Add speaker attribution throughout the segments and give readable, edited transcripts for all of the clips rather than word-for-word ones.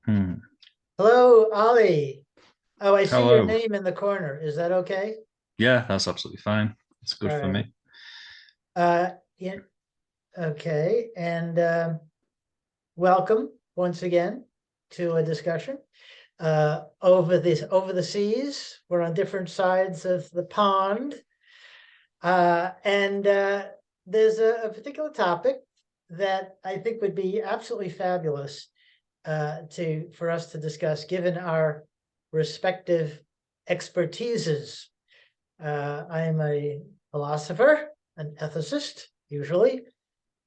Speaker 1: Hmm.
Speaker 2: Hello, Ollie. Oh, I see your
Speaker 1: Hello.
Speaker 2: name in the corner. Is that okay?
Speaker 1: Yeah, that's absolutely fine. It's
Speaker 2: All
Speaker 1: good for
Speaker 2: right.
Speaker 1: me.
Speaker 2: Yeah, okay. And welcome once again to a discussion. Over the seas. We're on different sides of the pond. And there's a particular topic that I think would be absolutely fabulous to for us to discuss, given our respective expertises. I am a philosopher, an ethicist, usually,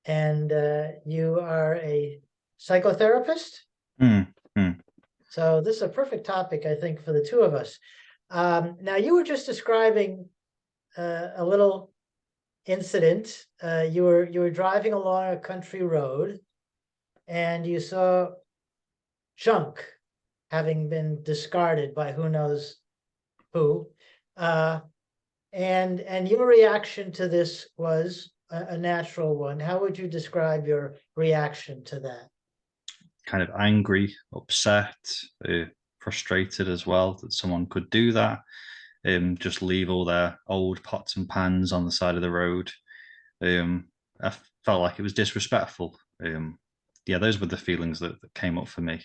Speaker 2: and you are a psychotherapist.
Speaker 1: Hmm. Hmm.
Speaker 2: So this is a perfect topic, I think, for the two of us. Now, you were just describing a little incident. You were driving along a country road, and you saw junk having been discarded by who knows who. Uh, and your reaction to this was a natural one. How would you describe your reaction to that?
Speaker 1: Kind of angry, upset, frustrated as well that someone could do that. Just leave all their old pots and pans on the side of the road. I felt like it was disrespectful. Yeah, those were the feelings that came up for me.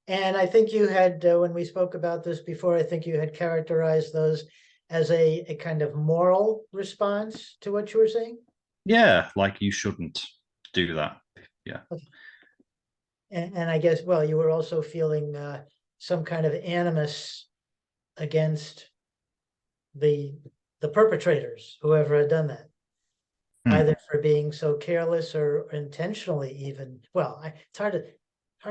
Speaker 2: And I think you had, when we spoke about this before, I think you had characterized those as a kind of moral response to what you were saying.
Speaker 1: Yeah, like you shouldn't do that. Yeah.
Speaker 2: And I guess, well, you were also feeling some kind of animus against the the perpetrators, whoever had done that,
Speaker 1: Hmm.
Speaker 2: either for being so careless or intentionally even. Well, it's hard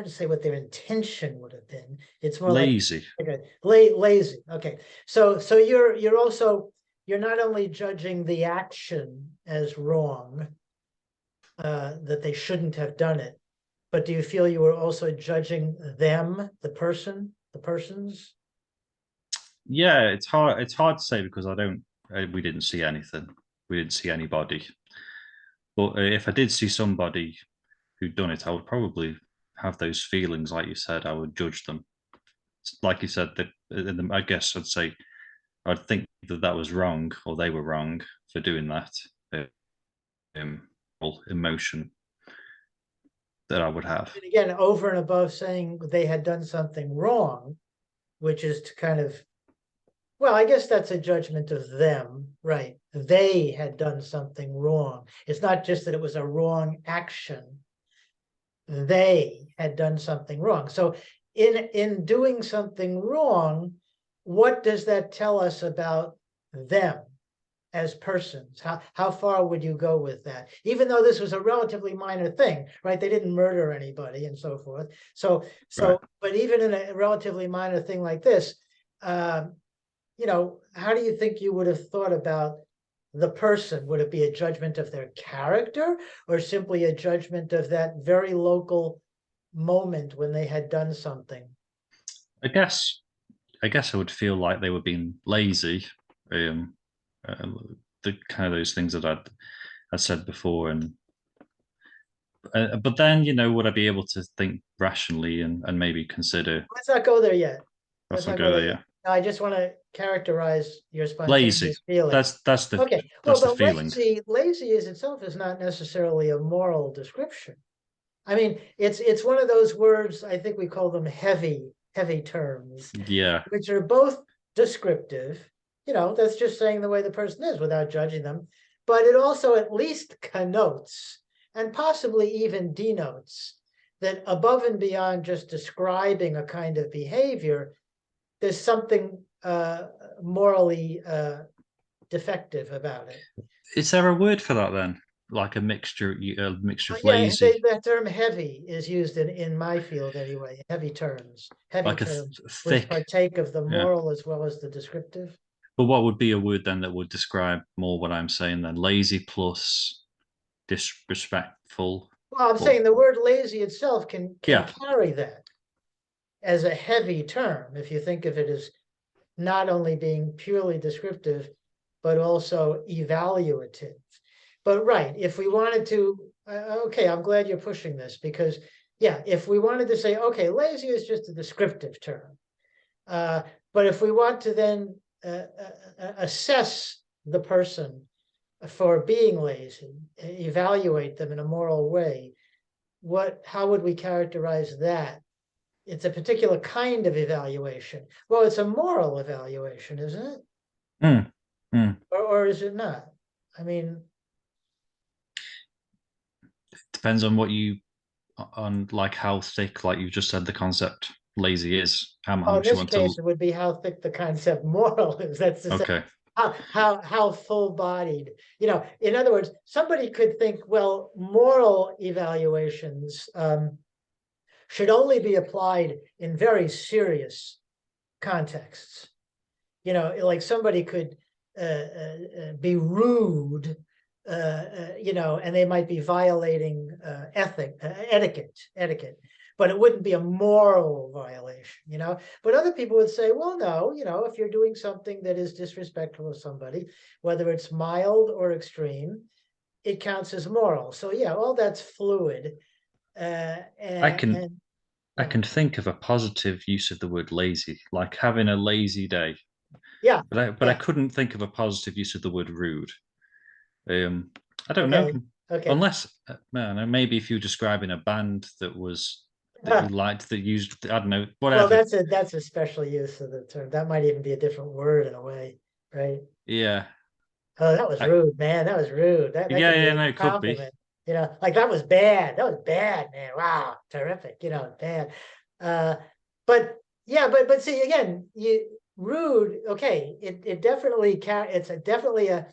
Speaker 2: to say what their intention would have been. It's more
Speaker 1: Lazy.
Speaker 2: like a lazy. Okay, so you're also, you're not only judging the action as wrong, that they shouldn't have done it, but do you feel you were also judging them, the persons?
Speaker 1: Yeah, it's hard to say because I don't we didn't see anything. We didn't see anybody. But if I did see somebody who'd done it, I would probably have those feelings, like you said. I would judge them, like you said. That I guess I'd say I'd think that that was wrong, or they were wrong for doing that. Um, Emotion that I would have.
Speaker 2: And again, over and above saying they had done something wrong, which is to kind of, well, I guess that's a judgment of them, right? They had done something wrong. It's not just that it was a wrong action. They had done something wrong. So in doing something wrong, what does that tell us about them as persons? How far would you go with that? Even though this was a relatively minor thing, right? They didn't murder anybody and so forth.
Speaker 1: Right.
Speaker 2: But even in a relatively minor thing like this, um, how do you think you would have thought about the person? Would it be a judgment of their character or simply a judgment of that very local moment when they had done something?
Speaker 1: I guess. I guess I would feel like they were being lazy. Um, uh, the kind of those things that I said before, and but then would I be able to think rationally and maybe consider?
Speaker 2: Let's not go there yet.
Speaker 1: Let's
Speaker 2: Let's
Speaker 1: not
Speaker 2: not go
Speaker 1: go
Speaker 2: there
Speaker 1: there.
Speaker 2: yet.
Speaker 1: Yeah,
Speaker 2: No, I just want to characterize your
Speaker 1: lazy.
Speaker 2: spontaneous feeling.
Speaker 1: That's the
Speaker 2: Okay, well,
Speaker 1: that's the
Speaker 2: but
Speaker 1: feeling.
Speaker 2: lazy is itself is not necessarily a moral description. I mean, it's one of those words, I think we call them heavy terms,
Speaker 1: Yeah,
Speaker 2: which are both descriptive. That's just saying the way the person is without judging them. But it also at least connotes and possibly even denotes that above and beyond just describing a kind of behavior, there's something morally defective about it.
Speaker 1: is there a word for that then? Like a mixture of
Speaker 2: Yeah,
Speaker 1: lazy,
Speaker 2: that term heavy is used in my field anyway. Heavy
Speaker 1: like a
Speaker 2: terms, which
Speaker 1: thick.
Speaker 2: partake of the
Speaker 1: Yeah.
Speaker 2: moral as well as the descriptive.
Speaker 1: But what would be a word then that would describe more what I'm saying then? Lazy plus disrespectful.
Speaker 2: Well, I'm
Speaker 1: But
Speaker 2: saying the word lazy itself can
Speaker 1: yeah,
Speaker 2: carry that as a heavy term if you think of it as not only being purely descriptive, but also evaluative. But right, if we wanted to, okay, I'm glad you're pushing this because yeah, if we wanted to say, okay, lazy is just a descriptive term. But if we want to then assess the person for being lazy, evaluate them in a moral way, how would we characterize that? It's a particular kind of evaluation. Well, it's a moral evaluation, isn't it?
Speaker 1: Mm, mm.
Speaker 2: Or is it not? I mean,
Speaker 1: Depends on what you on like how thick, like you just said, the concept lazy is. How
Speaker 2: well, in
Speaker 1: much you
Speaker 2: this
Speaker 1: want to.
Speaker 2: case, it would be how thick the concept moral is. That's to say,
Speaker 1: Okay.
Speaker 2: how full-bodied. In other words, somebody could think, well, moral evaluations should only be applied in very serious contexts. Like somebody could be rude, and they might be violating etiquette, but it wouldn't be a moral violation. But other people would say, well, no, if you're doing something that is disrespectful to somebody, whether it's mild or extreme, it counts as moral. So yeah, all that's fluid.
Speaker 1: I can
Speaker 2: And
Speaker 1: I
Speaker 2: yeah,
Speaker 1: can think of a positive use of the word lazy, like having a lazy day.
Speaker 2: yeah,
Speaker 1: But I
Speaker 2: yeah.
Speaker 1: couldn't think of a positive use of the word rude. Um, I don't know.
Speaker 2: Okay, okay.
Speaker 1: Unless, man, maybe if you're describing a band that you liked that used, I don't know,
Speaker 2: Well,
Speaker 1: whatever.
Speaker 2: that's a special use of the term. That might even be a different word in a way, right?
Speaker 1: Yeah.
Speaker 2: Oh, that was
Speaker 1: I,
Speaker 2: rude, man. That was rude. That
Speaker 1: yeah,
Speaker 2: could be
Speaker 1: yeah,
Speaker 2: a
Speaker 1: no, it could be.
Speaker 2: compliment. Like that was bad. That was bad, man. Wow, terrific. Bad. Uh, but yeah, but see again, rude. Okay, it definitely it's definitely a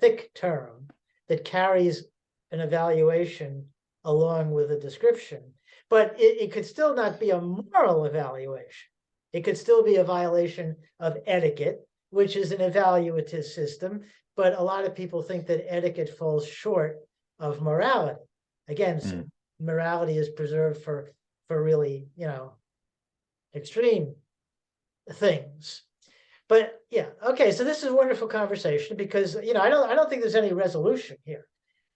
Speaker 2: thick term that carries an evaluation along with a description. But it could still not be a moral evaluation. It could still be a violation of etiquette, which is an evaluative system. But a lot of people think that etiquette falls short of morality. Again,
Speaker 1: Mm.
Speaker 2: morality is preserved for really, extreme things. But yeah, okay. So this is a wonderful conversation because I don't think there's any resolution here.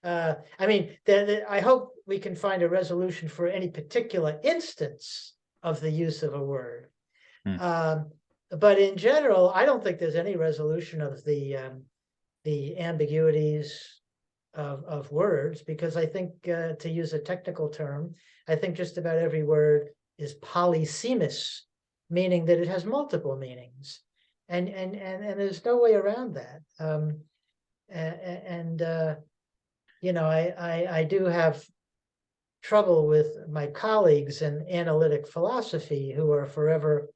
Speaker 2: I mean, I hope we can find a resolution for any particular instance of the use of a word.
Speaker 1: Mm.
Speaker 2: Um, but in general, I don't think there's any resolution of the ambiguities of words, because I think, to use a technical term, I think just about every word is polysemous, meaning that it has multiple meanings, and there's no way around that. And I do have trouble with my colleagues in analytic philosophy who are forever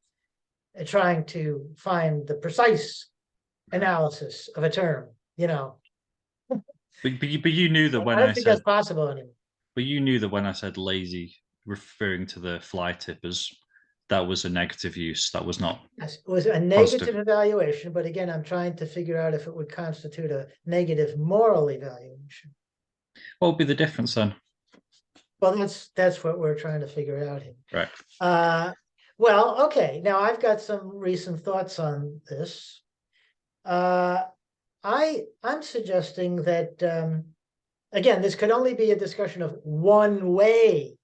Speaker 2: trying to find the precise analysis of a term.
Speaker 1: But you knew that
Speaker 2: I
Speaker 1: when
Speaker 2: don't
Speaker 1: I
Speaker 2: think that's
Speaker 1: said,
Speaker 2: possible anymore.
Speaker 1: but you knew that when I said lazy, referring to the fly tippers, that was a negative use. That was not
Speaker 2: Yes, it was a
Speaker 1: positive.
Speaker 2: negative evaluation, but again, I'm trying to figure out if it would constitute a negative moral evaluation.
Speaker 1: What would be the difference then?
Speaker 2: Well, that's what we're trying to figure out here.
Speaker 1: Right.
Speaker 2: Uh, well, okay. Now I've got some recent thoughts on this. Uh, I'm suggesting that again, this could only be a discussion of one way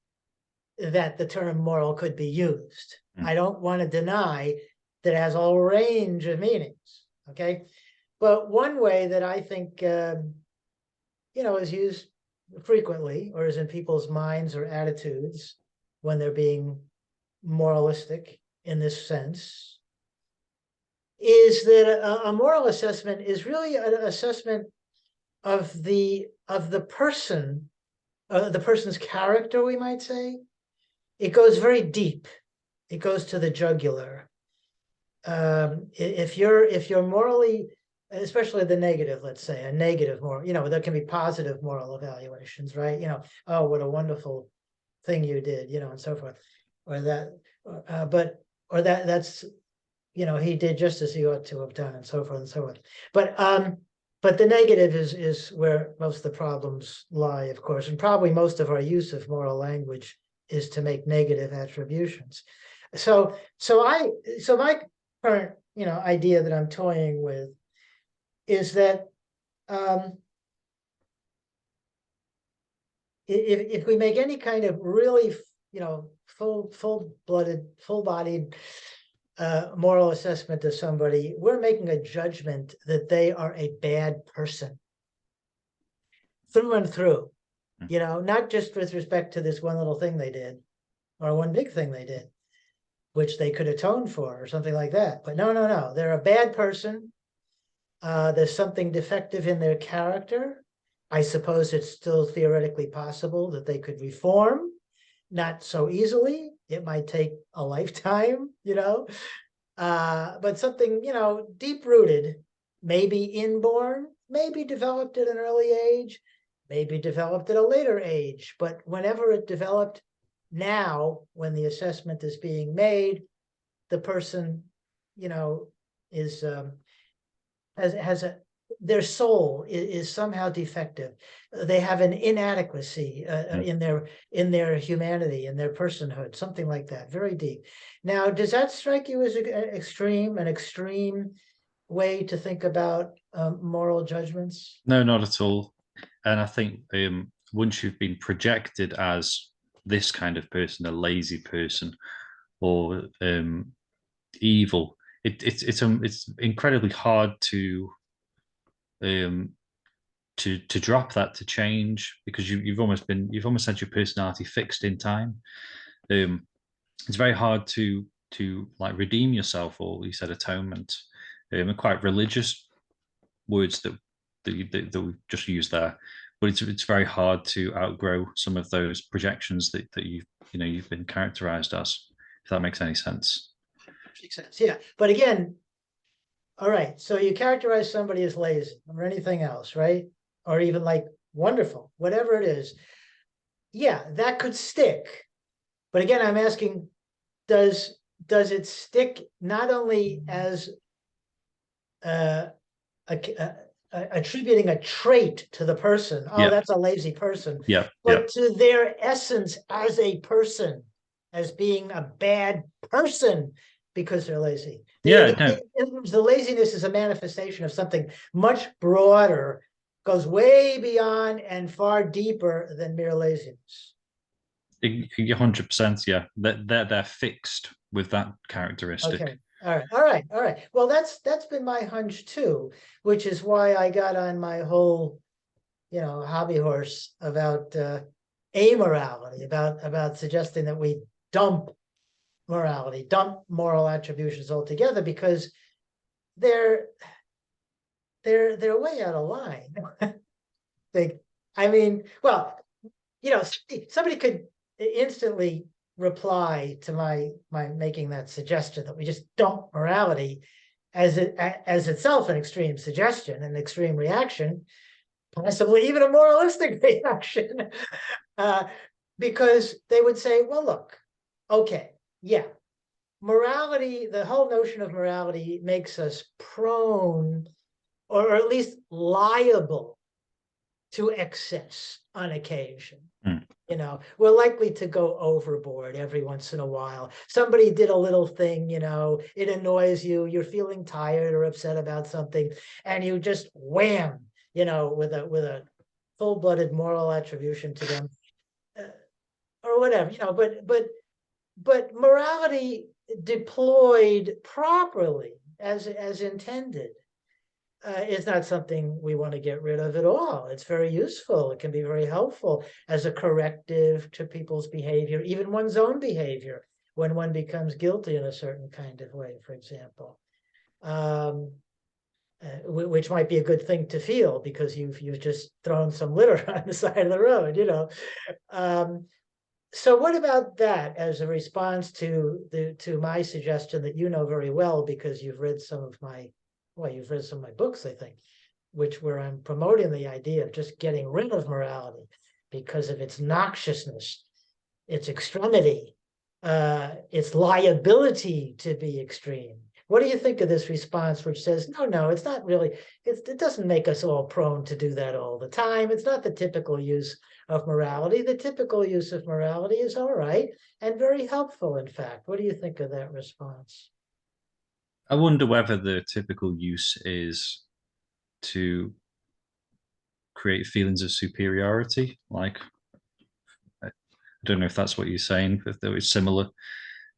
Speaker 2: that the term moral could be used.
Speaker 1: Mm.
Speaker 2: I don't want to deny that it has a whole range of meanings. Okay, but one way that I think is used frequently, or is in people's minds or attitudes when they're being moralistic in this sense, is that a moral assessment is really an assessment of the person, the person's character, we might say. It goes very deep. It goes to the jugular. If you're morally, especially the negative, let's say a negative moral, there can be positive moral evaluations, right? Oh, what a wonderful thing you did, and so forth, or that, but or that's he did just as he ought to have done, and so forth and so forth. But the negative is where most of the problems lie, of course, and probably most of our use of moral language is to make negative attributions. So my current idea that I'm toying with is that if we make any kind of really full-blooded, full-bodied moral assessment of somebody, we're making a judgment that they are a bad person through and through, not just with respect to this one little thing they did or one big thing they did, which they could atone for or something like that. But no, they're a bad person. There's something defective in their character. I suppose it's still theoretically possible that they could reform, not so easily. It might take a lifetime, but something, deep-rooted, maybe inborn, maybe developed at an early age, maybe developed at a later age. But whenever it developed, now, when the assessment is being made, the person, is has their soul is somehow defective. They have an inadequacy in their humanity, in their personhood, something like that, very deep. Now, does that strike you as an extreme way to think about moral judgments?
Speaker 1: No, not at all. And I think once you've been projected as this kind of person, a lazy person, or evil, it's incredibly hard to drop that, to change, because you've almost had your personality fixed in time. It's very hard to like redeem yourself, or you said atonement, and quite religious words that we just used there. But it's very hard to outgrow some of those projections that you've been characterized as, if that makes any sense.
Speaker 2: Makes sense, yeah. But again, all right, so you characterize somebody as lazy or anything else, right? Or even like wonderful, whatever it is. Yeah, that could stick. But again, I'm asking, does it stick not only as attributing a trait to the person,
Speaker 1: Yeah.
Speaker 2: That's a lazy person,
Speaker 1: Yeah.
Speaker 2: but to their essence as a person, as being a bad person because they're lazy. The laziness is a manifestation of something much broader, goes way beyond and far deeper than mere laziness.
Speaker 1: 100%. Yeah, they're fixed with that characteristic.
Speaker 2: Okay. All right. Well, that's been my hunch too, which is why I got on my whole, hobby horse about amorality, about suggesting that we dump morality, dump moral attributions altogether, because they're way out of line. Somebody could instantly reply to my making that suggestion that we just dump morality as itself an extreme suggestion, an extreme reaction, possibly even a moralistic reaction, because they would say, well, look, okay, yeah, morality, the whole notion of morality makes us prone, or at least liable, to excess on occasion. We're likely to go overboard every once in a while. Somebody did a little thing, it annoys you, you're feeling tired or upset about something, and you just wham, with a full-blooded moral attribution to them, or whatever, but morality deployed properly as intended is not something we want to get rid of at all. It's very useful. It can be very helpful as a corrective to people's behavior, even one's own behavior, when one becomes guilty in a certain kind of way, for example, which might be a good thing to feel because you've just thrown some litter on the side of the road, So what about that as a response to my suggestion that you know very well, because you've read some of my books, I think, where I'm promoting the idea of just getting rid of morality because of its noxiousness, its extremity, its liability to be extreme. What do you think of this response, which says, no, it's not really, it doesn't make us all prone to do that all the time. It's not the typical use of morality. The typical use of morality is all right and very helpful, in fact. What do you think of that response?
Speaker 1: I wonder whether the typical use is to create feelings of superiority, like don't know if that's what you're saying, if it's similar,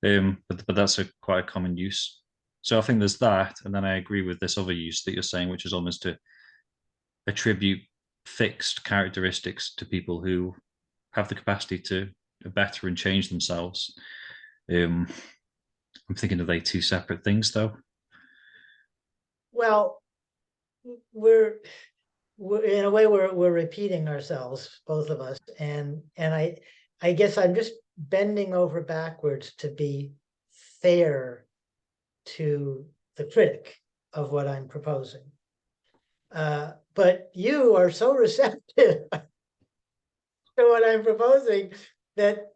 Speaker 1: but that's quite a common use. So I think there's that, and then I agree with this other use that you're saying, which is almost to attribute fixed characteristics to people who have the capacity to better and change themselves. Um, I'm thinking, are they two separate things, though?
Speaker 2: Well, we're in a way we're repeating ourselves, both of us, and I guess I'm just bending over backwards to be fair to the critic of what I'm proposing. But you are so receptive to what I'm proposing that,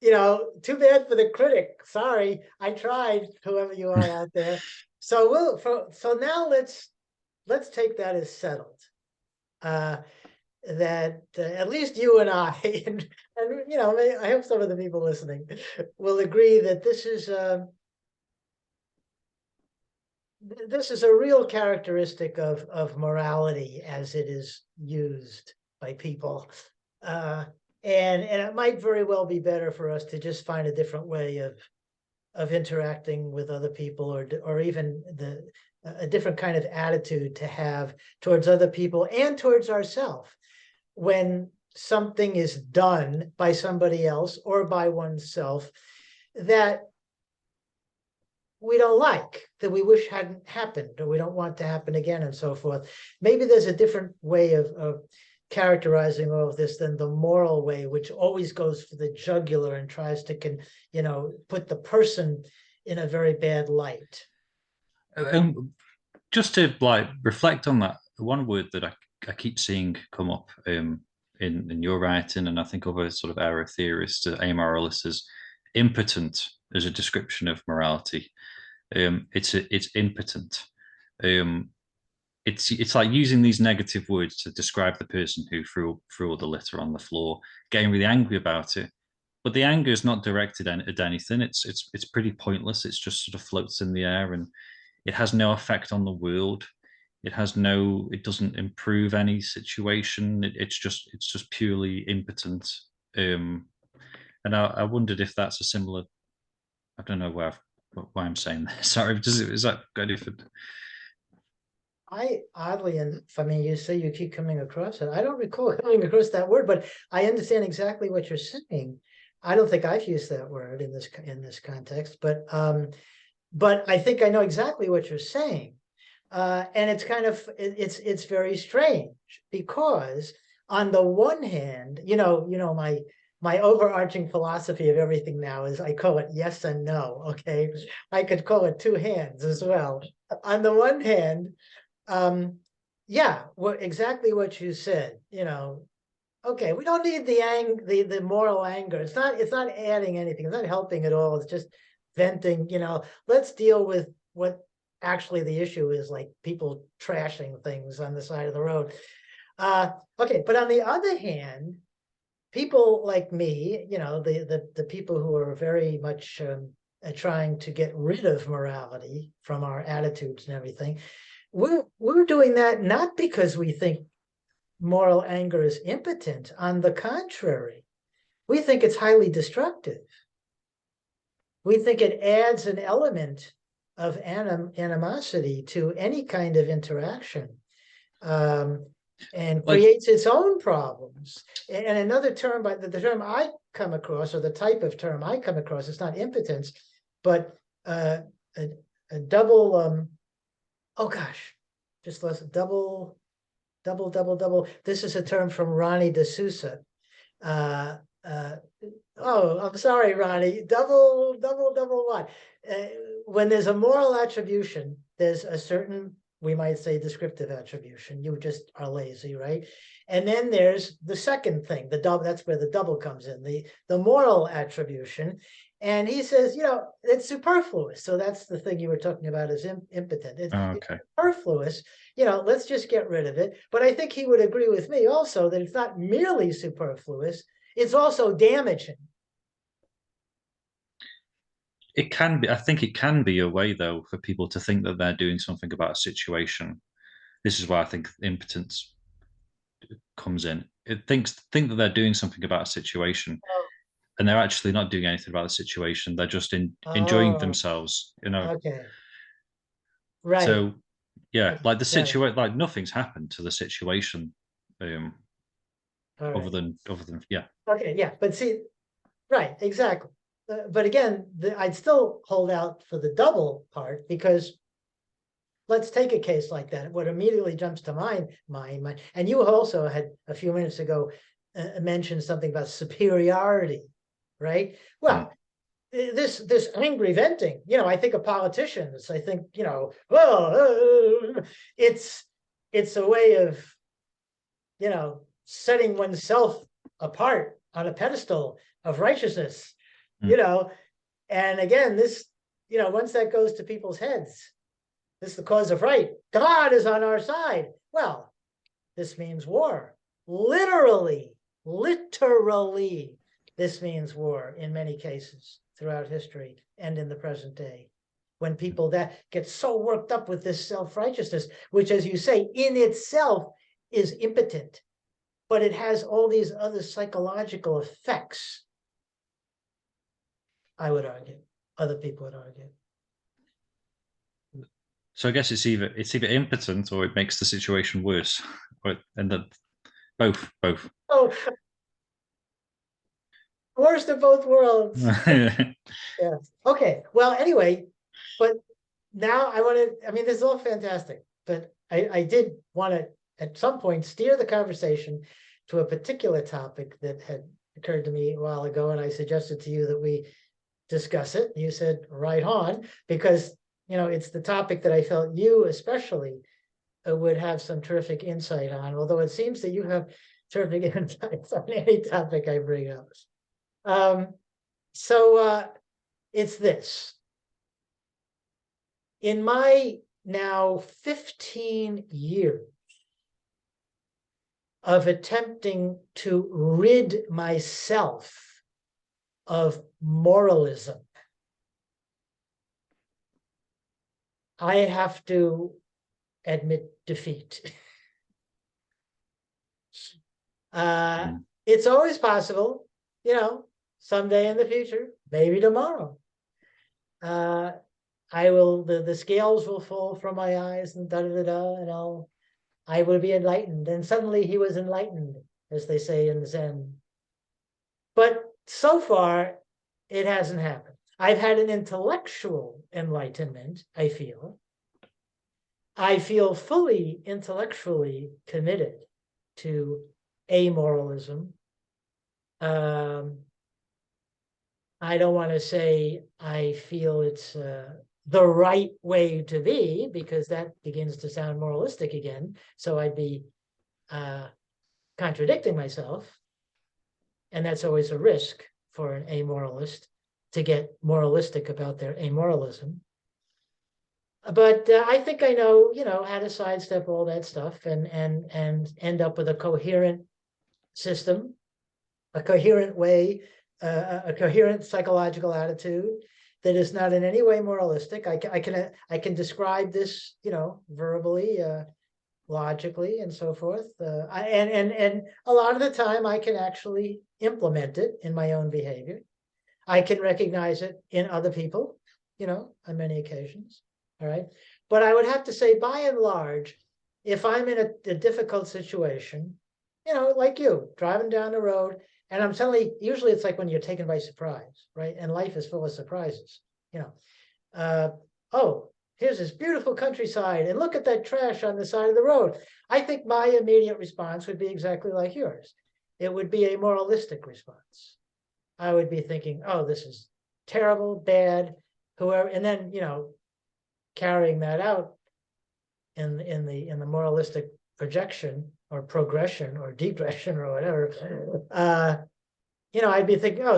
Speaker 2: too bad for the critic. Sorry, I tried, whoever you are out there. So now let's take that as settled. That at least you and I, and I hope some of the people listening will agree that this is a real characteristic of morality as it is used by people. And it might very well be better for us to just find a different way of interacting with other people, or even a different kind of attitude to have towards other people and towards ourselves when something is done by somebody else or by oneself that we don't like, that we wish hadn't happened, or we don't want to happen again, and so forth. Maybe there's a different way of characterizing all of this than the moral way, which always goes for the jugular and tries to put the person in a very bad light.
Speaker 1: Just to reflect on that, one word that I keep seeing come up in your writing, and I think other sort of era theorists, amoralists, is impotent as a description of morality. It's impotent. It's like using these negative words to describe the person who threw all the litter on the floor, getting really angry about it. But the anger is not directed at anything. It's pretty pointless. It's just sort of floats in the air, and it has no effect on the world. It doesn't improve any situation. It's just purely impotent. And I wondered if that's a similar. I don't know why I'm saying that. Sorry, is that good?
Speaker 2: I oddly, and I mean, you say you keep coming across it. I don't recall coming across that word, but I understand exactly what you're saying. I don't think I've used that word in this context, but I think I know exactly what you're saying. And it's it's very strange because on the one hand, my overarching philosophy of everything now is I call it yes and no. Okay, I could call it two hands as well. On the one hand, yeah, exactly what you said. Okay, we don't need the moral anger. It's not adding anything. It's not helping at all. It's just venting. Let's deal with what actually the issue is, like people trashing things on the side of the road. Okay, but on the other hand, people like me, the people who are very much trying to get rid of morality from our attitudes and everything, we're doing that not because we think moral anger is impotent. On the contrary, we think it's highly destructive. We think it adds an element of animosity to any kind of interaction, and creates its own problems. And another term, but the term I come across, or the type of term I come across, it's not impotence, but a double, oh gosh, just listen, double. This is a term from Ronnie de Sousa. Oh, I'm sorry, Ronnie. Double what? When there's a moral attribution, there's a certain, we might say, descriptive attribution. You just are lazy, right? And then there's the second thing, the double. That's where the double comes in, the moral attribution. And he says, it's superfluous. So that's the thing you were talking about, is impotent. It's superfluous. Let's just get rid of it. But I think he would agree with me also that it's not merely superfluous, it's also damaging.
Speaker 1: It can be. I think it can be a way, though, for people to think that they're doing something about a situation. This is why I think impotence comes in. think that they're doing something about a situation,
Speaker 2: Oh,
Speaker 1: and they're actually not doing anything about the situation. They're just enjoying
Speaker 2: oh,
Speaker 1: themselves, you know.
Speaker 2: okay. Right.
Speaker 1: So yeah,
Speaker 2: Okay.
Speaker 1: like the
Speaker 2: Right.
Speaker 1: situation, like nothing's happened to the situation, um,
Speaker 2: All right.
Speaker 1: other than yeah.
Speaker 2: Okay. Yeah. But see, right. Exactly. But again, I'd still hold out for the double part, because let's take a case like that. What immediately jumps to mind, and you also had a few minutes ago mentioned something about superiority, right?
Speaker 1: Mm.
Speaker 2: Well, this angry venting, I think of politicians. I think, well, it's a way of, setting oneself apart on a pedestal of righteousness, you
Speaker 1: Mm.
Speaker 2: know. And again, this, once that goes to people's heads, this is the cause of right. God is on our side. Well, this means war. Literally, this means war in many cases throughout history and in the present day. When people that get so worked up with this self-righteousness, which, as you say, in itself is impotent, but it has all these other psychological effects, I would argue. Other people would argue.
Speaker 1: So I guess it's either impotent or it makes the situation worse, and that both.
Speaker 2: Oh, worst of both worlds.
Speaker 1: Mm.
Speaker 2: Yeah. Okay. Well, anyway, but now I want to, I mean, this is all fantastic, but I did want to, at some point, steer the conversation to a particular topic that had occurred to me a while ago. And I suggested to you that we discuss it. You said, right on, because, it's the topic that I felt you especially would have some terrific insight on, although it seems that you have terrific insights on any topic I bring up. So it's this. In my now 15 years of attempting to rid myself of moralism, I have to admit defeat.
Speaker 1: Mm.
Speaker 2: It's always possible, someday in the future, maybe tomorrow. I will, the scales will fall from my eyes and da da da da, and I will be enlightened. And suddenly he was enlightened, as they say in Zen. But so far, it hasn't happened. I've had an intellectual enlightenment, I feel. I feel fully intellectually committed to amoralism. I don't want to say I feel it's the right way to be, because that begins to sound moralistic again. So I'd be contradicting myself. And that's always a risk for an amoralist, to get moralistic about their amoralism. But I think I know, how to sidestep all that stuff and end up with a coherent system, a coherent way, a coherent psychological attitude that is not in any way moralistic. I can describe this, verbally, logically, and so forth. And a lot of the time, I can actually implement it in my own behavior. I can recognize it in other people, on many occasions. All right. But I would have to say, by and large, if I'm in a difficult situation, like you, driving down the road, and I'm suddenly, usually it's like when you're taken by surprise, right? And life is full of surprises, oh, here's this beautiful countryside, and look at that trash on the side of the road. I think my immediate response would be exactly like yours. It would be a moralistic response. I would be thinking, oh, this is terrible, bad, whoever, and then, carrying that out in the moralistic projection or progression or degression or whatever. I'd be thinking, oh,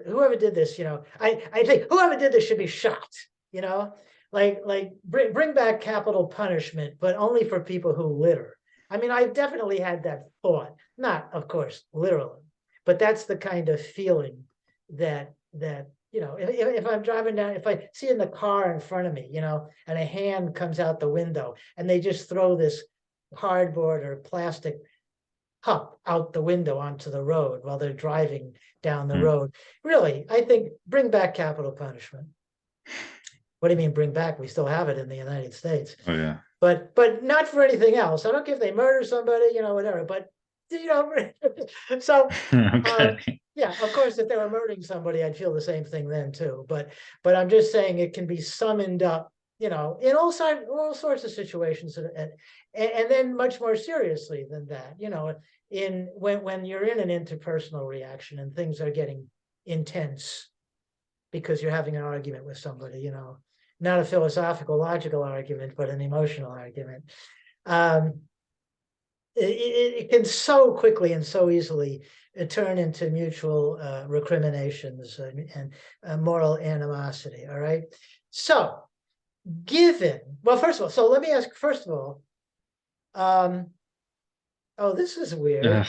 Speaker 2: whoever did this, I think whoever did this should be shot, like bring back capital punishment, but only for people who litter. I mean, I've definitely had that thought, not, of course, literally, but that's the kind of feeling that if I'm driving down, if I see in the car in front of me, and a hand comes out the window and they just throw this cardboard or plastic hop out the window onto the road while they're driving down the
Speaker 1: Mm.
Speaker 2: road. Really, I think bring back capital punishment. What do you mean bring back? We still have it in the United States.
Speaker 1: Oh yeah.
Speaker 2: But not for anything else. I don't care if they murder somebody, whatever. But so
Speaker 1: Okay.
Speaker 2: yeah, of course, if they were murdering somebody, I'd feel the same thing then too. But I'm just saying it can be summoned up, in all sorts of situations, and then much more seriously than that, in when you're in an interpersonal reaction and things are getting intense because you're having an argument with somebody, not a philosophical, logical argument, but an emotional argument. It can so quickly and so easily turn into mutual recriminations and moral animosity. All right. So, well, first of all, so let me ask, first of all, oh, this is weird.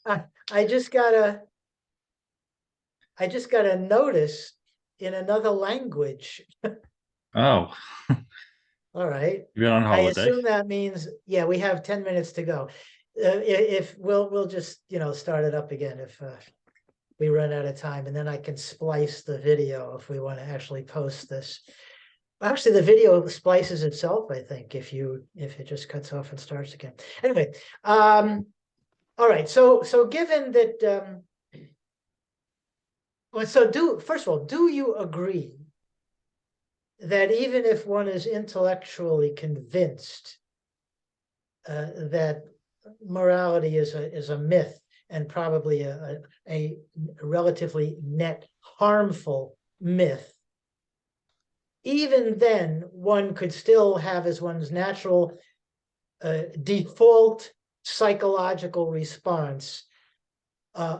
Speaker 2: I just got a notice in another language.
Speaker 1: Oh,
Speaker 2: All right.
Speaker 1: you're on
Speaker 2: I
Speaker 1: holiday.
Speaker 2: assume that means, yeah, we have 10 minutes to go. If we'll just, start it up again if we run out of time, and then I can splice the video if we want to actually post this. Actually, the video splices itself, I think, if it just cuts off and starts again. Anyway, all right. So given that, first of all, do you agree that even if one is intellectually convinced that morality is a myth and probably a relatively net harmful myth, even then one could still have as one's natural default psychological response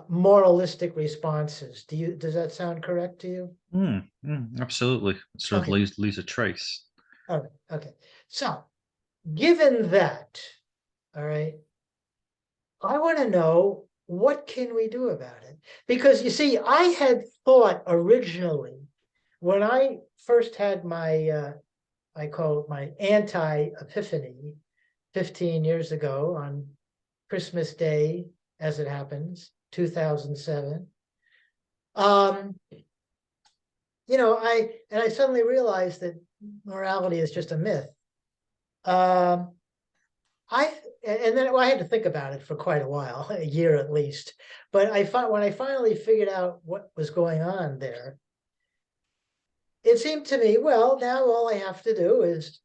Speaker 2: moralistic responses? Does that sound correct to you?
Speaker 1: Absolutely. It sort of
Speaker 2: Okay.
Speaker 1: leaves a trace.
Speaker 2: Okay. So given that, all right, I want to know, what can we do about it? Because you see, I had thought originally, when I first had my, I call it my anti-epiphany 15 years ago on Christmas Day, as it happens, 2007. I suddenly realized that morality is just a myth. Um, and then I had to think about it for quite a while, a year at least. But when I finally figured out what was going on there, it seemed to me, well, now all I have to do is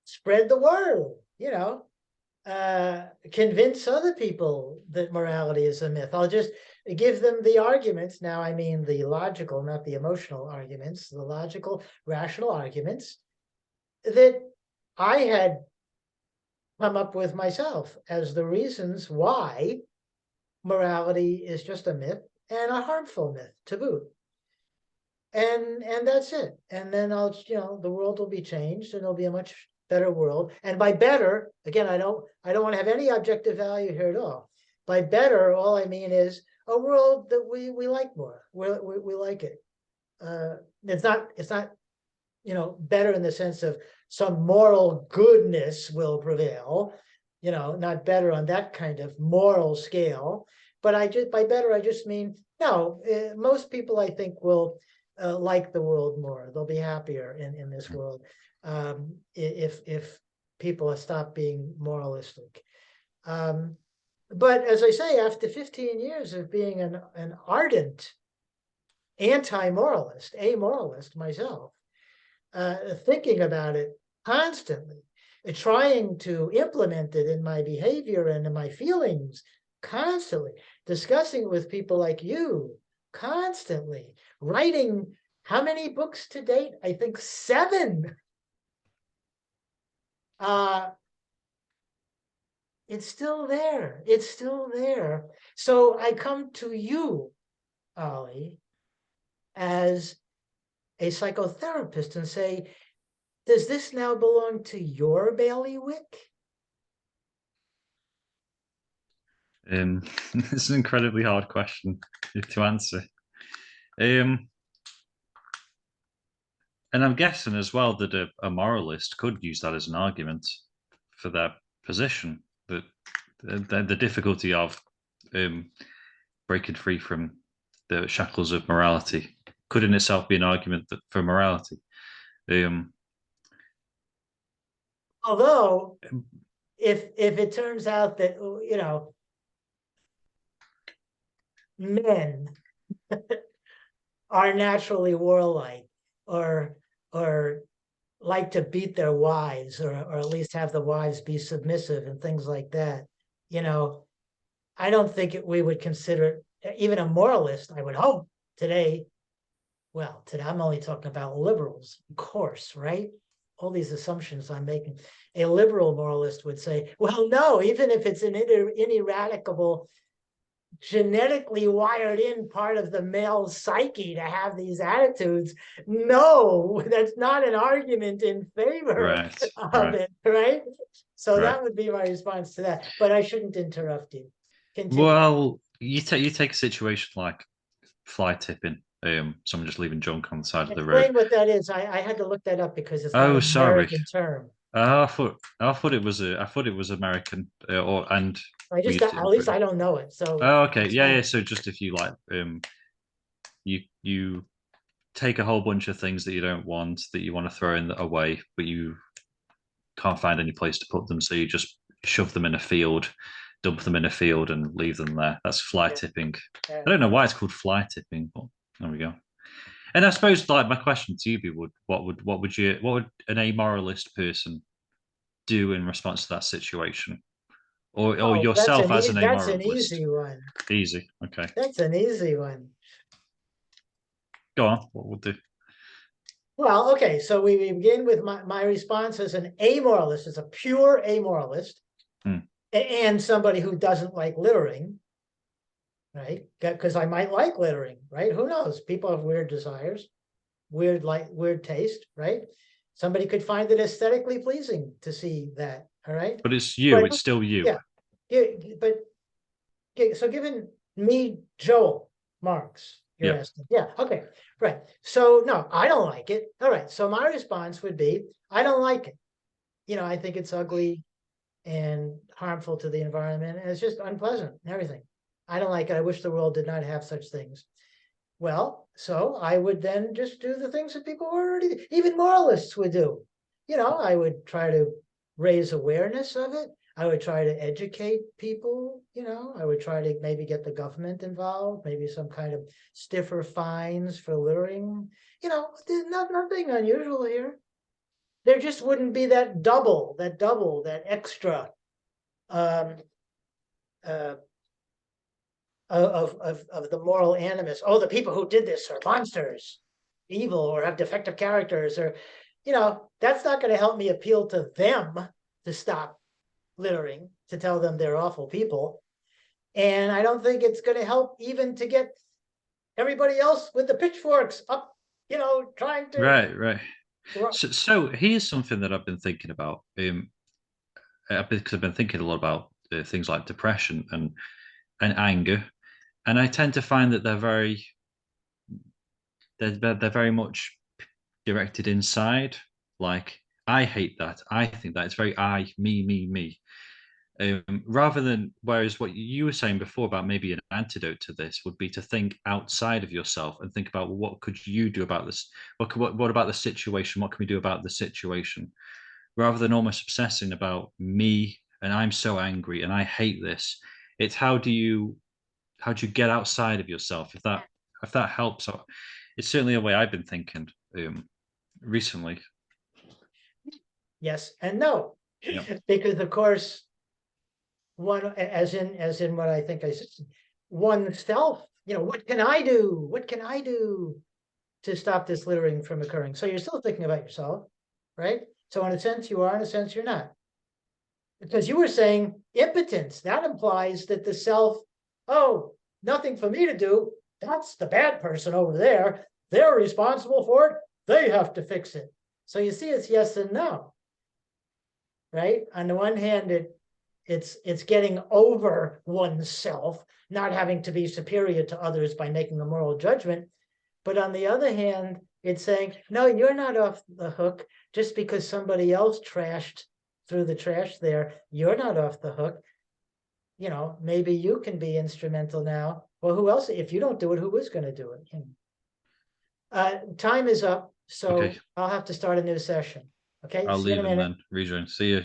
Speaker 2: spread the word, convince other people that morality is a myth. I'll just give them the arguments. Now, I mean the logical, not the emotional arguments, the logical, rational arguments that I had come up with myself as the reasons why morality is just a myth and a harmful myth to boot. And that's it. And then the world will be changed and it'll be a much better world. And by better, again, I don't want to have any objective value here at all. By better, all I mean is a world that we like more. We like it. It's not better in the sense of some moral goodness will prevail, not better on that kind of moral scale. But by better, I just mean, no, most people, I think, will like the world more. They'll be happier in this world if people stop being moralistic. But as I say, after 15 years of being an ardent anti-moralist, amoralist myself, thinking about it constantly, trying to implement it in my behavior and in my feelings constantly, discussing with people like you constantly, writing how many books to date? I think 7. It's still there. It's still there. So I come to you, Ollie, as a psychotherapist and say, does this now belong to your bailiwick?
Speaker 1: It's an incredibly hard question to answer. And I'm guessing as well that a moralist could use that as an argument for their position, that the difficulty of breaking free from the shackles of morality could in itself be an argument for morality.
Speaker 2: Although, if it turns out that, you know, men are naturally warlike, or like to beat their wives, or at least have the wives be submissive and things like that, you know, I don't think we would consider, even a moralist, I would hope today, well, today I'm only talking about liberals, of course, right? All these assumptions I'm making. A liberal moralist would say, well, no, even if it's an ineradicable, genetically wired in part of the male psyche to have these attitudes, no, that's not an argument in favor
Speaker 1: Right,
Speaker 2: of it, right? So
Speaker 1: right.
Speaker 2: that would be my response to that. But I shouldn't interrupt you. Continue.
Speaker 1: Well, you take a situation like fly tipping, someone just leaving junk on the side of the road.
Speaker 2: Explain what that is. I had to look that up because it's not
Speaker 1: Oh,
Speaker 2: an
Speaker 1: sorry.
Speaker 2: American term.
Speaker 1: I thought it was American, and
Speaker 2: I
Speaker 1: we
Speaker 2: just,
Speaker 1: used it
Speaker 2: at
Speaker 1: in
Speaker 2: least
Speaker 1: Britain.
Speaker 2: I don't know it. So
Speaker 1: Oh, okay, yeah,
Speaker 2: explain.
Speaker 1: yeah. So just if you like, you take a whole bunch of things that you don't want that you want to throw in away, but you can't find any place to put them, so you just shove them in a field, dump them in a field, and leave them there. That's fly
Speaker 2: Yeah,
Speaker 1: tipping.
Speaker 2: yeah.
Speaker 1: I don't know why it's called fly tipping, but there we go. And I suppose, like, my question to you would, what would an amoralist person do in response to that situation, or
Speaker 2: Oh,
Speaker 1: yourself as an
Speaker 2: that's an
Speaker 1: amoralist?
Speaker 2: easy one.
Speaker 1: Easy, okay.
Speaker 2: That's an easy one.
Speaker 1: Go on. What would do?
Speaker 2: Well, okay, so we begin with my response as an amoralist, as a pure amoralist,
Speaker 1: Hmm.
Speaker 2: and somebody who doesn't like littering, right? Because I might like littering, right? Who knows? People have weird desires, weird taste, right? Somebody could find it aesthetically pleasing to see that, all right?
Speaker 1: But it's you.
Speaker 2: But
Speaker 1: It's still you.
Speaker 2: yeah, yeah, but okay, so given me, Joel Marks, you're
Speaker 1: Yeah.
Speaker 2: asking. Yeah, okay, right. So no, I don't like it. All right. So my response would be, I don't like it. You know, I think it's ugly and harmful to the environment, and it's just unpleasant and everything. I don't like it. I wish the world did not have such things. Well, so I would then just do the things that people already, even moralists would do. You know, I would try to raise awareness of it. I would try to educate people, you know, I would try to maybe get the government involved, maybe some kind of stiffer fines for littering. You know, there's nothing unusual here. There just wouldn't be that extra um, uh, of the moral animus. Oh, the people who did this are monsters, evil, or have defective characters, or, you know, that's not going to help me appeal to them to stop littering, to tell them they're awful people. And I don't think it's going to help even to get everybody else with the pitchforks up, you know, trying to.
Speaker 1: Right. Right. So here's something that I've been thinking about. Because I've been thinking a lot about things like depression and anger, and I tend to find that they're very much directed inside. Like, I hate that. I think that it's very me. Rather than, whereas what you were saying before about maybe an antidote to this would be to think outside of yourself and think about, well, what could you do about this? What about the situation? What can we do about the situation? Rather than almost obsessing about me and I'm so angry and I hate this. It's how do you get outside of yourself? If that helps, it's certainly a way I've been thinking recently.
Speaker 2: Yes and no,
Speaker 1: Yeah.
Speaker 2: because of course, one, as in what I think I said, oneself, you know, what can I do? What can I do to stop this littering from occurring? So you're still thinking about yourself, right? So in a sense you are, in a sense you're not. Because you were saying impotence, that implies that the self, oh, nothing for me to do. That's the bad person over there. They're responsible for it. They have to fix it. So you see, it's yes and no, right? On the one hand, it's getting over oneself, not having to be superior to others by making a moral judgment. But on the other hand, it's saying, no, you're not off the hook just because somebody else trashed through the trash there. You're not off the hook. you know, maybe you can be instrumental now. Well, who else? If you don't do it, who is going to do it? Time is up,
Speaker 1: Okay,
Speaker 2: so I'll have to start a new session. Okay,
Speaker 1: I'll
Speaker 2: see you in
Speaker 1: leave
Speaker 2: a
Speaker 1: him
Speaker 2: minute.
Speaker 1: then. Rejoin. See you.